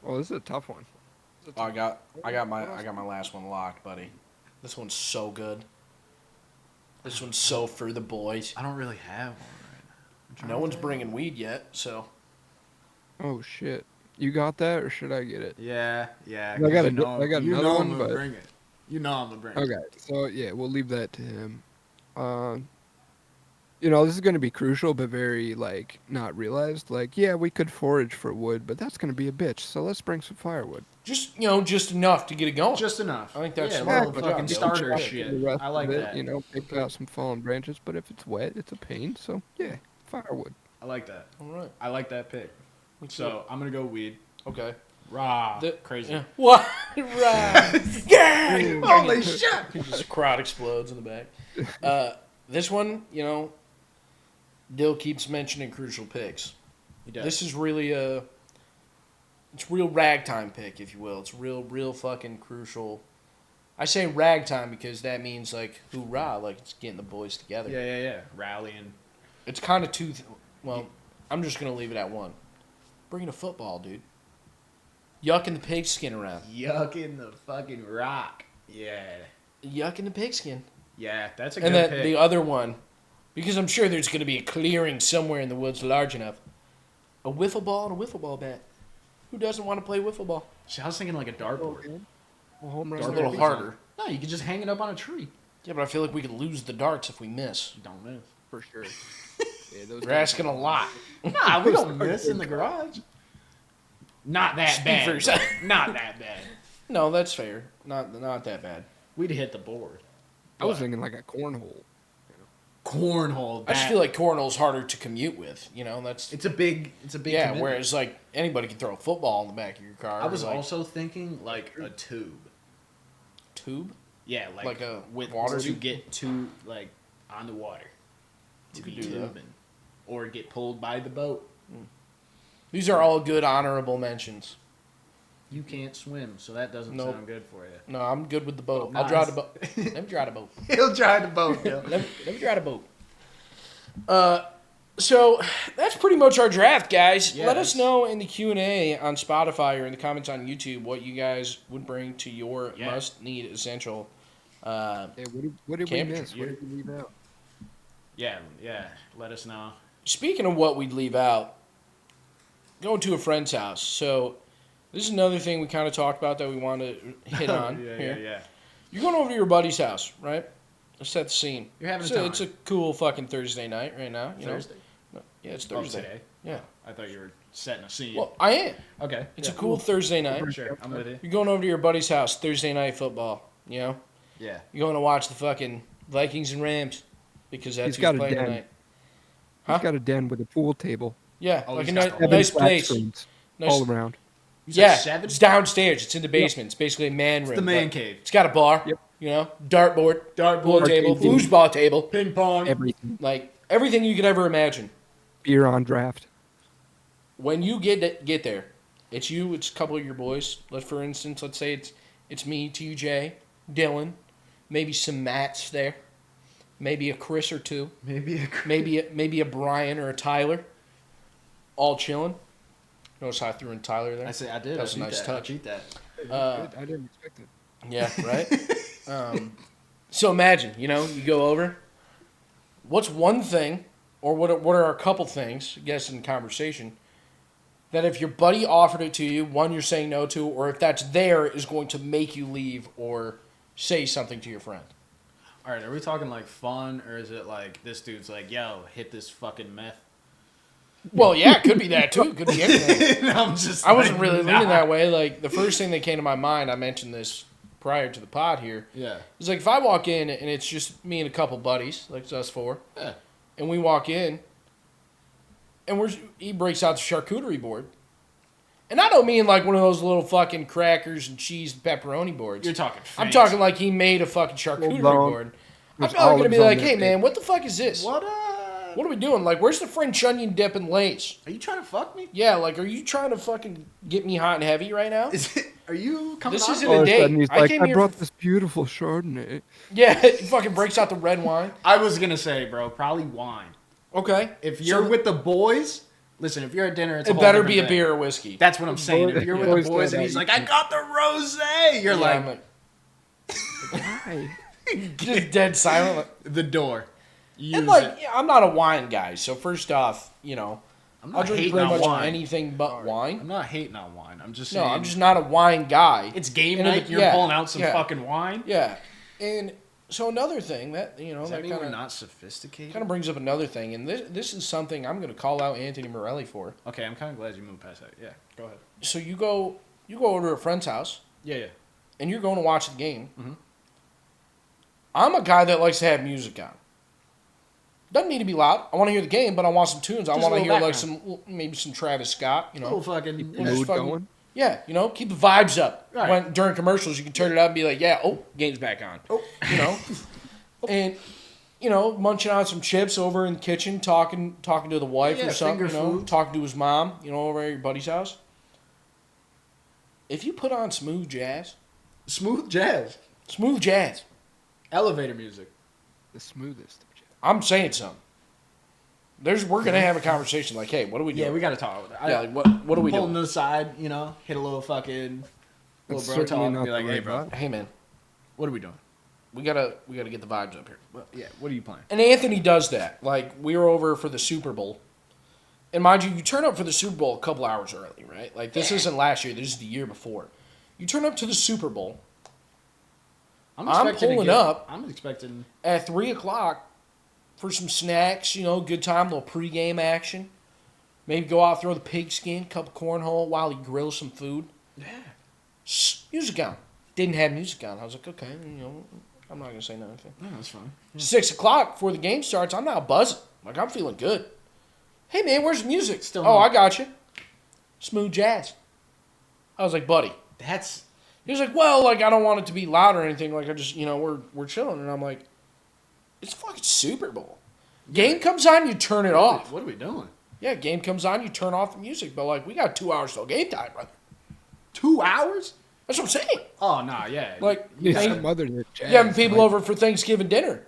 Oh, this is a tough one. Oh, I got my last one locked, buddy. This one's so good. This one's so for the boys. I don't really have one right No one's bringing weed yet, so Oh shit. You got that, or should I get it? Yeah, yeah. I got 'cause I got you another know one, I'm gonna but bring it. You know I'm gonna bring it. okay. So yeah, we'll leave that to him. You know, this is gonna be crucial, but very like not realized. Like, yeah, we could forage for wood, but that's gonna be a bitch. So let's bring some firewood. just just enough to get it going. Just enough. I think that's yeah, smart. little Good fucking job, starter Dill. shit. The rest I like of it, that. You know, pick out some fallen branches, but if it's wet, it's a pain. So yeah, firewood. I like that. All right. I like that pick. So I'm gonna go weed. Okay. Rah. The- Crazy. Yeah. What? Right. Yeah. Holy shit! Just crowd explodes in the back. This one, Dill keeps mentioning crucial picks. He does. This is really it's real ragtime pick, if you will. It's real fucking crucial. I say ragtime because that means like hoorah, like it's getting the boys together. Yeah. Rallying. It's kind of two. Well, I'm just gonna leave it at one. Bringing a football, dude. Yucking the pigskin around. Yucking the fucking rock. Yeah. Yucking the pigskin. Yeah, that's a And good then pick. the other one, because I'm sure there's gonna be a clearing somewhere in the woods large enough. A wiffle ball and a wiffle ball bat. Who doesn't want to play wiffle ball? See, I was thinking like a dartboard. A home run. It's a Dartboard little be harder. fun. No, you could just hang it up on a tree. Yeah, but I feel like we could lose the darts if we miss. Don't miss. for sure. Yeah, those You're asking a lot. Nah, we don't miss in the garage. Not that Speak bad. for yourself. bro. Not that bad. No, that's fair. Not that bad. We'd hit the board. I was thinking like a cornhole. Cornhole. I just feel like cornhole's harder to commute with. That's it's a big yeah. commitment. Whereas like anybody can throw a football in the back of your car. I was or, like, also thinking like a tube. tube. Yeah, Like a with water to tube? get to like on the water. To could be do that. tubing. Or get pulled by the boat. These are all good honorable mentions. You can't swim, so that doesn't Nope. sound good for you. No, I'm good with the boat. Oh, I'll drive the nice. boat. Let me drive the boat. He'll drive the boat, Bill. Let me drive the boat. So that's pretty much our draft, guys. Yeah, Let us that's- know in the Q&A on Spotify or in the comments on YouTube what you guys would bring to your Yeah. must-need essential. Yeah, what did we Camp miss? gear. What did we leave out? Yeah. Let us know. Speaking of what we'd leave out, going to a friend's house. So this is another thing we kind of talked about that we want to hit on here. yeah. You're going over to your buddy's house, right? Let's set the scene. You're having a So time. it's a cool fucking Thursday night right now. Thursday. Yeah, it's Oh, Thursday. today. Yeah. I thought you were setting a scene. Well, I am. okay. It's yeah. a cool Thursday night. Sure, I'm with you. You're going over to your buddy's house, Thursday night football. Yeah. You're going to watch the fucking Vikings and Rams because that's He's who's got a playing den. tonight. He's Huh? got a den with a pool table. Yeah, Oh, like a he's got the nice Flat place. screens Nice, all around. You said Yeah, 7? it's downstairs. It's in the basement. It's basically a man room. the man but cave. It's got a bar. Yep. You know, dartboard, pool table, Arcade game. foosball table, Ping pong. Everything. like everything you could ever imagine. Beer on draft. When you get there, it's you. It's a couple of your boys. For instance, let's say it's me, TJ, Dylan, maybe some Matts there, maybe a Chris or two, Maybe a maybe a Brian or a Tyler, all chilling. Notice how I threw in Tyler there. I say I did. That was I a beat nice that. touch. I beat that. I didn't expect it. Yeah, right? So imagine, you go over. What's one thing, or what are a couple things, I guess in conversation, that if your buddy offered it to you, one you're saying no to, or if that's there, is going to make you leave or say something to your friend? All right, are we talking like fun, or is it like this dude's like, yo, hit this fucking meth? Well, yeah, it could be that too. It could be anything. I I wasn't really leaning that way. Like, the first thing that came to my mind, I mentioned this prior to the pod here, Yeah. it's like if I walk in and it's just me and a couple buddies, like it's us four, Yeah. and we walk in, and he breaks out the charcuterie board. And I don't mean like one of those little fucking crackers and cheese and pepperoni boards. You're talking I'm fancy. talking like he made a fucking charcuterie Well, board. I'm there's probably gonna be olives on like, that hey thing. man, what the fuck is this? What What are we doing? Like, where's the French onion dip and Lay's? Are you trying to fuck me? Yeah, like, are you trying to fucking get me hot and heavy right now? Are you coming This on? isn't All a of a date. sudden he's I like, came I here brought for- this beautiful Chardonnay. Yeah, he fucking breaks out the red wine. I was gonna say, bro, probably wine. Okay. If you're So with the boys, listen. If you're at dinner, it's a it whole better different be a thing. beer or whiskey. That's what I'm saying. If you're with Boys the boys stand and out, he's you like, I can- got the rosé, you're Yeah, I'm like, Why? just dead silent. Like, the door. Use and like, it. yeah, I'm not a wine guy, so first off, I'm I'll not drink hating pretty on much wine. anything but I'm wine. not hating on wine. I'm just No, saying. I'm just not a wine guy. It's game And night. You're yeah, pulling out some yeah. fucking wine. Yeah, and so another thing that Does that that mean we're kind not sophisticated? of brings up another thing, and this is something I'm going to call out Anthony Morelli for. Okay, I'm kind of glad you moved past that. Yeah, go ahead. So you go over to a friend's house, Yeah. and you're going to watch the game. Mhm. I'm a guy that likes to have music on. Doesn't need to be loud. I want to hear the game, but I want some tunes. I Just a want to little hear like background. maybe some Travis Scott. Little fucking. Keep the Well, just mood fucking- going. Yeah, keep the vibes up. Right. When during commercials, you can turn it up and be like, "Yeah, game's back on." Oh. And munching on some chips over in the kitchen, talking to the wife Yeah, or something. finger food. Talking to his mom. Over at your buddy's house. If you put on smooth jazz, Smooth jazz. Elevator music. The smoothest. of jazz. I'm saying something. We're gonna have a conversation like, hey, what are we doing? Yeah, we got to talk. Yeah, like, what are we Pulling doing? to the side, hit a little fucking That's little bro certainly talk. not Be like, the hey, right bro, vibe. Hey man, what are we doing? we gotta get the vibes up here. Well, yeah, what are you playing? And Anthony does that. Like, we were over for the Super Bowl. And mind you turn up for the Super Bowl a couple hours early, right? Like, this isn't last year. This is the year before. You turn up to the Super Bowl I'm expecting pulling up. I'm expecting. at 3 o'clock for some snacks, good time, little pregame action. Maybe go out, throw the pigskin, couple cornhole while he grills some food. Yeah. Music on. Didn't have music on. I was like, okay, I'm not going to say nothing. No, that's fine. 6 o'clock before the game starts, I'm now buzzing. Like, I'm feeling good. Hey, man, where's the music? Still oh, no. I got you. Smooth jazz. I was like, buddy. That's. He was like, well, like, I don't want it to be loud or anything. Like, I just, we're chilling. And I'm like, it's fucking Super Bowl. Game comes on, you turn it off. What are we doing? Yeah, game comes on, you turn off the music. But, like, we got 2 hours till game time, brother. 2 hours? That's what I'm saying. Oh nah, yeah. Like, You Hey, some other jazz. you having people like, over for Thanksgiving dinner.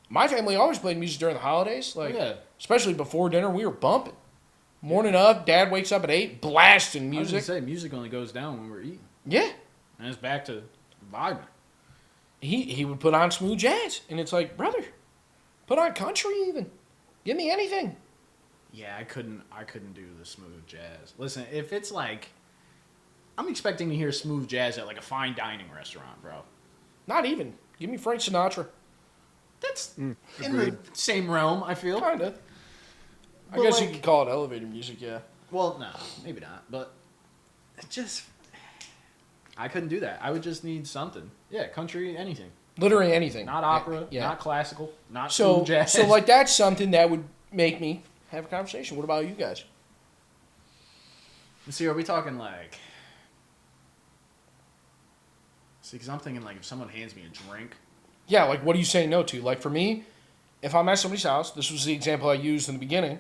My family always played music during the holidays. Like, yeah. especially before dinner, we were bumping. Morning up, Dad wakes up at 8, blasting I was music. gonna say music only goes down when we're eating, Yeah. and it's back to vibing. He would put on smooth jazz. And it's like, brother, put on country even. Give me anything. Yeah, I couldn't do the smooth jazz. Listen, if it's like, I'm expecting to hear smooth jazz at like a fine dining restaurant, bro. Not even. Give me Frank Sinatra. That's in agreed. the same realm, I feel. Kinda. I Well, guess you like- could call it elevator music, yeah. Well, no, maybe not. But it just, I couldn't do that. I would just need something. Yeah, country, anything. Literally anything. Not opera, Yeah. not classical, not So, smooth jazz. so like that's something that would make me have a conversation. What about you guys? Let's see, are we talking like? See, because I'm thinking like if someone hands me a drink. Yeah, like what are you saying no to? Like for me, if I'm at somebody's house, this was the example I used in the beginning.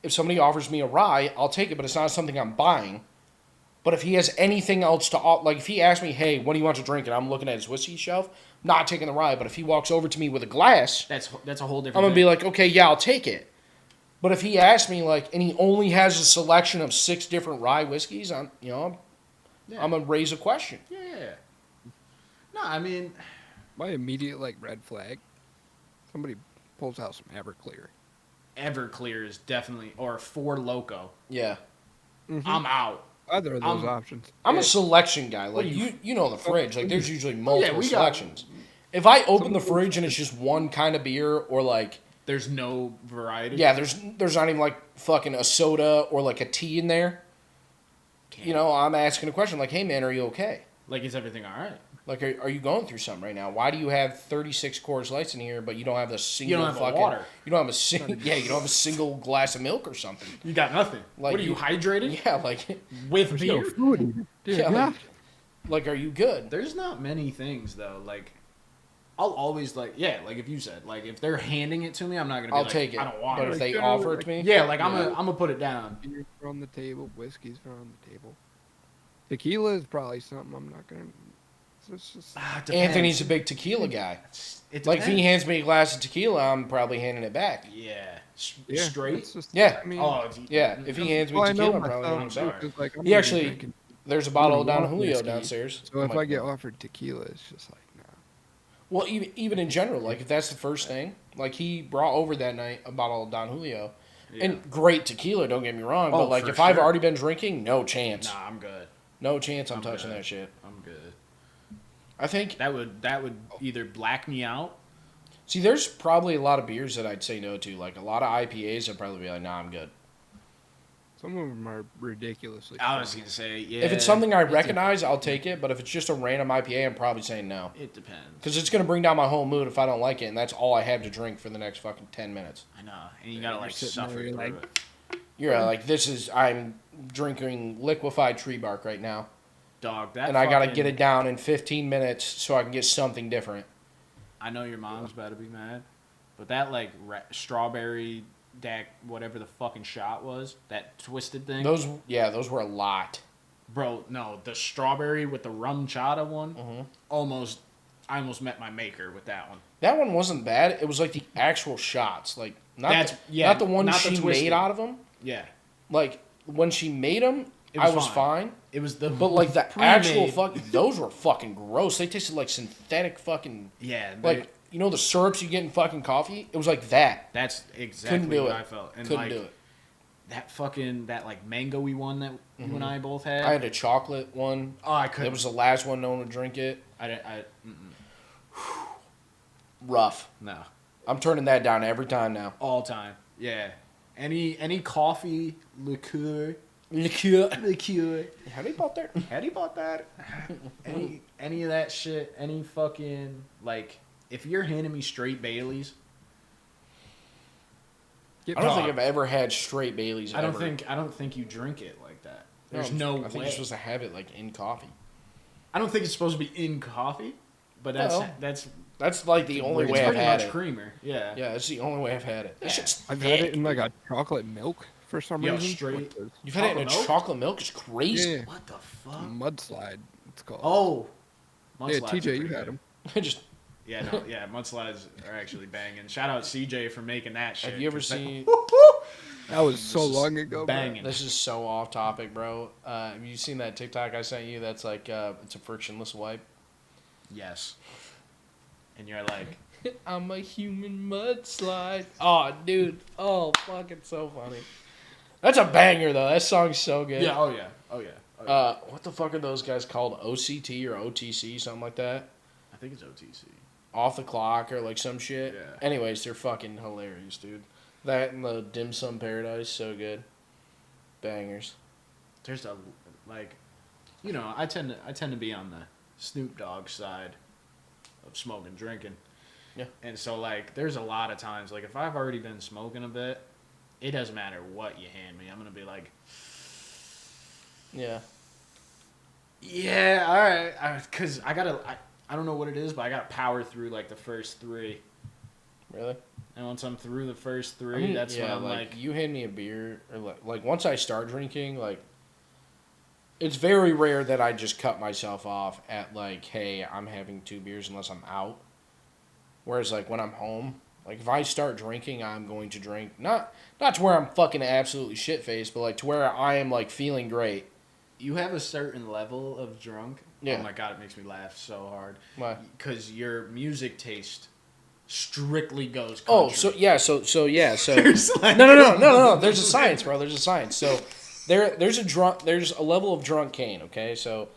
If somebody offers me a rye, I'll take it, but it's not something I'm buying. But if he has anything else to like, if he asks me, "Hey, what do you want to drink?" and I'm looking at his whiskey shelf, not taking the rye. But if he walks over to me with a glass, That's a whole different. I'm gonna thing. be like, "Okay, yeah, I'll take it." But if he asks me like, and he only has a selection of 6 different rye whiskeys, I'm gonna raise a question. Yeah. No, I mean, My immediate like red flag. Somebody pulls out some Everclear. Everclear is definitely or Four Loco. Yeah, I'm out. Either of those options. I'm a selection guy. Like do you- you know the fridge. Like there's usually yeah, multiple we got- selections. If I open the fridge and it's just one kind of beer, or like There's no variety. yeah, there's not even like fucking a soda or like a tea in there. You know, I'm asking a question like, "Hey man, are you okay? Like, is everything all right? Like, are you going through something right now? Why do you have 36 Coors Lights in here, but you don't have a single don't have a fucking water. You don't have a single you don't have a single glass of milk or something. You got nothing. Like, what are you hydrated Yeah, like with There's beer? no food. in it. yeah, Yeah. like are you good? There's not many things though. Like, I'll always like if you said like if they're handing it to me, I'm not gonna. Be I'll like, take it. I don't want But it. if they Like, offer it to me, Yeah, like I'm gonna put it down. Beers are on the table. Whiskeys are on the table. Tequila is probably something I'm not gonna. It's just, Depends. Anthony's a big tequila guy. It Like if he depends. hands me a glass of tequila, I'm probably handing it back. Yeah. yeah, Straight. it's just, Yeah. I mean, Oh, if you, Yeah, if he hands me well, I know tequila, I'm probably handing myself. him back. Because, like, I'm He gonna be actually, drinking- there's a bottle of gonna Don want Julio whiskey. downstairs. So if I'm I like, get offered tequila, it's just like no. well, even in general, like if that's the first thing, like he brought over that night a bottle of Don Julio, Yeah. and great tequila. Don't get me wrong, Oh, but like for if I've sure. already been drinking, no chance, Nah, I'm good. no chance. I'm I'm touching good. that shit. I'm good. I think. That would either black me out. See, there's probably a lot of beers that I'd say no to. Like a lot of IPAs, I'd probably be like, nah, I'm good. Some of them are ridiculously. I was strong. gonna say yeah. If it's something I it de- recognize, I'll take it. But if it's just a random IPA, I'm probably saying no. It depends. Because it's going to bring down my whole mood if I don't like it, and that's all I have to drink for the next fucking 10 minutes. I know, and you gotta you're like sitting suffer there, you're through like- it. You're like, I'm drinking liquefied tree bark right now, Dog, that and I got to fucking- get it down in 15 minutes so I can get something different. I know your mom's about to be mad, but that like strawberry deck, whatever the fucking shot was, that twisted thing. Those were a lot. Bro, no, the strawberry with the rum chata one, Mm-hmm. I almost met my maker with that one. That one wasn't bad. It was like the actual shots, like not That's- the one not the she twisted. made out of them. Yeah, Like when she made them, It I was was fine. fine. it was the But like the pre-made- actual fucking, those were fucking gross. They tasted like synthetic fucking, yeah, like you know the syrups you get in fucking coffee. It was like that. that's exactly do what it. I felt. And Couldn't like do it. that like mango-y one that you and I both had. I had a chocolate one. oh, I couldn't. It was the last one no one would drink it. Rough. No, I'm turning that down every time now. all time. Yeah, any coffee liqueur. Liqueur. How do you bought that? Had he bought that? any of that shit? Any fucking like? If you're handing me straight Baileys, Get I don't Dog. think I've ever had straight Baileys. I don't ever. think you drink it like that. No, There's no I think way. you're supposed to have it like in coffee. I don't think it's supposed to be in coffee, but that's Well, that's That's like the only it's way I've pretty had much it. creamer. Yeah. Yeah, that's the only way I've had it. That Yeah. shit's I've had it thick. in like a chocolate milk for some Yo, reason. straight- You've had it in a chocolate milk? chocolate milk? It's crazy. Yeah. What the fuck? Mudslide. It's called. Oh. yeah, Mudslides are TJ, you pretty had good. them. Just Yeah, no, yeah, mudslides are actually banging. Shout out CJ for making that shit. have you ever 'cause that- seen? That was so This is long ago. bro. banging. This is so off topic, bro. Have you seen that TikTok I sent you? That's like it's a frictionless wipe. Yes. And you're like, I'm a human mudslide. Oh, dude. Oh, fuck, it's so funny. That's a banger though. That song's so good. yeah, oh yeah, oh yeah. Oh, yeah. What the fuck are those guys called? OCT or OTC, something like that? I think it's OTC. Off the clock or like some shit. Yeah. Anyways, they're fucking hilarious, dude. That and the Dim Sum Paradise, so good. Bangers. There's a like, you know, I tend to be on the Snoop Dogg side of smoking, drinking. Yeah. And so like, there's a lot of times like if I've already been smoking a bit, it doesn't matter what you hand me. I'm gonna be like, Yeah. Yeah, all right. Because I don't know what it is, but I gotta power through like the first 3. Really? And once I'm through the first 3, that's when I'm like, you hand me a beer, or like once I start drinking, like, it's very rare that I just cut myself off at like, hey, I'm having 2 beers unless I'm out. Whereas like when I'm home, like if I start drinking, I'm going to drink not to where I'm fucking absolutely shit faced, but like to where I am like feeling great. you have a certain level of drunk. Yeah. Oh my god, it makes me laugh so hard. Why? Because your music taste strictly goes country. Oh, so yeah. There's like- No. There's a science, bro. There's a science. So there's a level of drunk Kane. Okay, so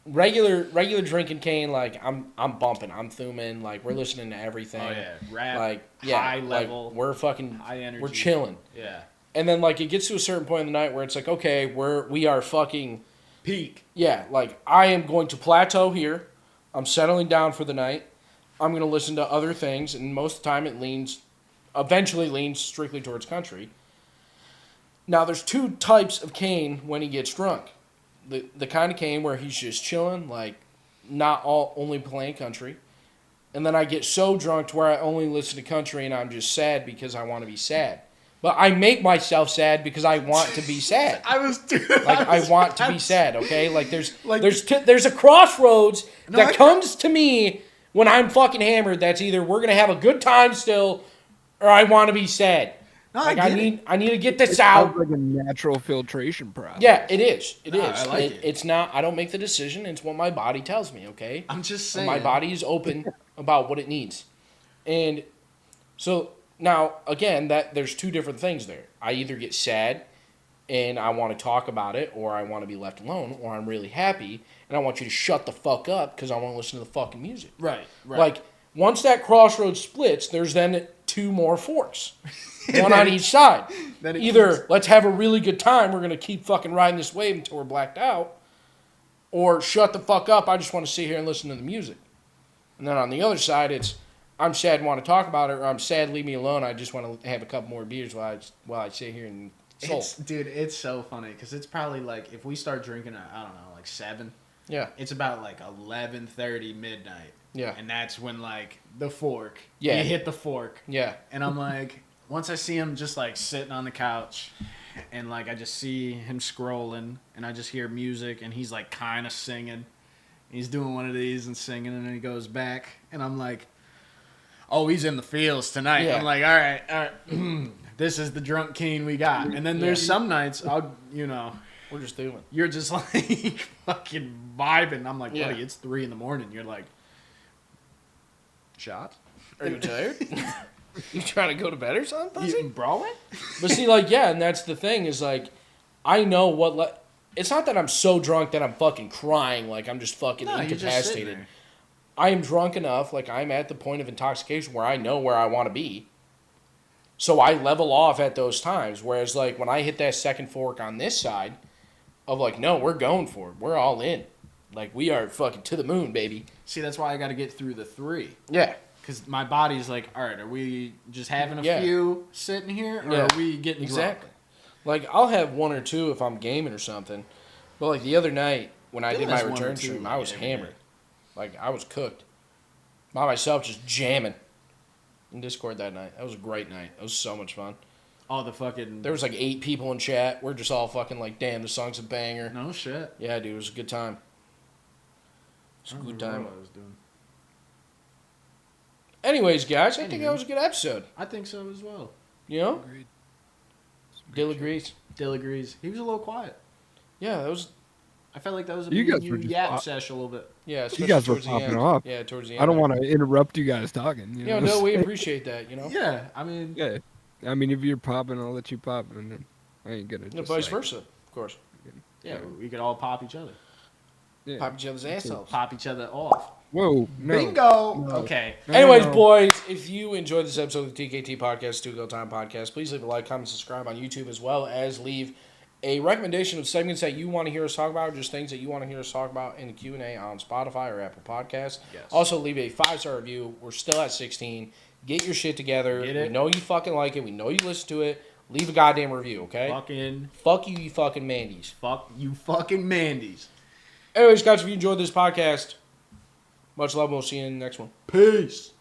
regular drinking Kane, like I'm bumping, I'm thumbing, like we're listening to everything. Oh yeah, rap, like yeah, high level, like, we're fucking high energy, we're chilling. Yeah. And then like it gets to a certain point in the night where it's like, okay, we are fucking peak. Yeah, like I am going to plateau here. I'm settling down for the night. I'm going to listen to other things, and most of the time it eventually leans strictly towards country. Now, there's 2 types of Kane when he gets drunk. The kind of Kane where he's just chilling, like only playing country. And then I get so drunk to where I only listen to country and I'm just sad because I want to be sad. But I make myself sad because I want to be sad. I want to be sad, okay? Like there's a crossroads that comes to me when I'm fucking hammered. That's either we're gonna have a good time still, or I want to be sad. No, like I need to get this out. It's like a natural filtration process. Yeah, it is. It is. I like it. It's not. I don't make the decision. It's what my body tells me. Okay. I'm just saying. And my body is open about what it needs, and so now again that there's 2 different things there. I either get sad, and I want to talk about it, or I want to be left alone, or I'm really happy and I want you to shut the fuck up because I want to listen to the fucking music. Right. Like once that crossroads splits, there's then 2 more forks. One on each side. Either let's have a really good time, we're going to keep fucking riding this wave until we're blacked out, or shut the fuck up, I just want to sit here and listen to the music. And then on the other side, it's I'm sad and want to talk about it, or I'm sad, leave me alone, I just want to have a couple more beers while I sit here and soul. Dude, it's so funny because it's probably like if we start drinking at, I don't know, like 7. Yeah. It's about like 11:30 midnight. Yeah. And that's when like the fork. Yeah. You hit the fork. Yeah. And I'm like, once I see him just like sitting on the couch and like I just see him scrolling and I just hear music and he's like kind of singing. He's doing one of these and singing and then he goes back and I'm like, oh, he's in the fields tonight. Yeah. I'm like, all right. This is the drunk Kane we got. And then there's some nights we're just doing. You're just like fucking vibing. I'm like, buddy, it's 3 a.m. You're like, shot? Are you tired? You trying to go to bed or something? You brawling? But see, like, yeah, and that's the thing is like, I know what. It's not that I'm so drunk that I'm fucking crying, like I'm just fucking incapacitated. I am drunk enough, like I'm at the point of intoxication where I know where I want to be. So I level off at those times. Whereas like when I hit that second fork on this side, of like, no, we're going for it. We're all in. Like, we are fucking to the moon, baby. See, that's why I got to get through the 3. Yeah. Because my body's like, all right, are we just having a few sitting here? Or are we getting drunk? Like, I'll have 1 or 2 if I'm gaming or something. But, like, the other night, when I did my return stream, I was hammered. Like, I was cooked. By myself, just jamming in Discord that night. That was a great night. That was so much fun. Oh, the fucking... There was like 8 people in chat. We're just all fucking like, damn, the song's a banger. No shit. Yeah, dude, it was a good time. It was a good time. What I was doing. Anyways, guys, I think that was a good episode. I think so as well. You know? Agreed. Dill agrees. Dill agrees. He was a little quiet. Yeah, that was... I felt like that was a yap sesh a little bit. Yeah, you guys were popping off. Yeah, towards the end. I don't want to interrupt you guys talking. You know? No, we appreciate that, you know? Yeah, I mean... Yeah. I mean, if you're popping, I'll let you pop, and then I ain't gonna. No, vice versa, of course. Yeah, we could all pop each other. Yeah. Pop each other's assholes. Pop each other off. Whoa! No. Bingo. No. Okay. Anyways, boys, if you enjoyed this episode of the TKT Podcast, Two Go Time Podcast, please leave a like, comment, subscribe on YouTube, as well as leave a recommendation of segments that you want to hear us talk about, or just things that you want to hear us talk about in the Q&A on Spotify or Apple Podcasts. Yes. Also, leave a 5-star review. We're still at 16. Get your shit together. Get it. We know you fucking like it. We know you listen to it. leave a goddamn review, okay? Fuck you, you fucking Mandy's. Fuck you fucking Mandy's. Anyways, guys, if you enjoyed this podcast, much love. We'll see you in the next one. Peace.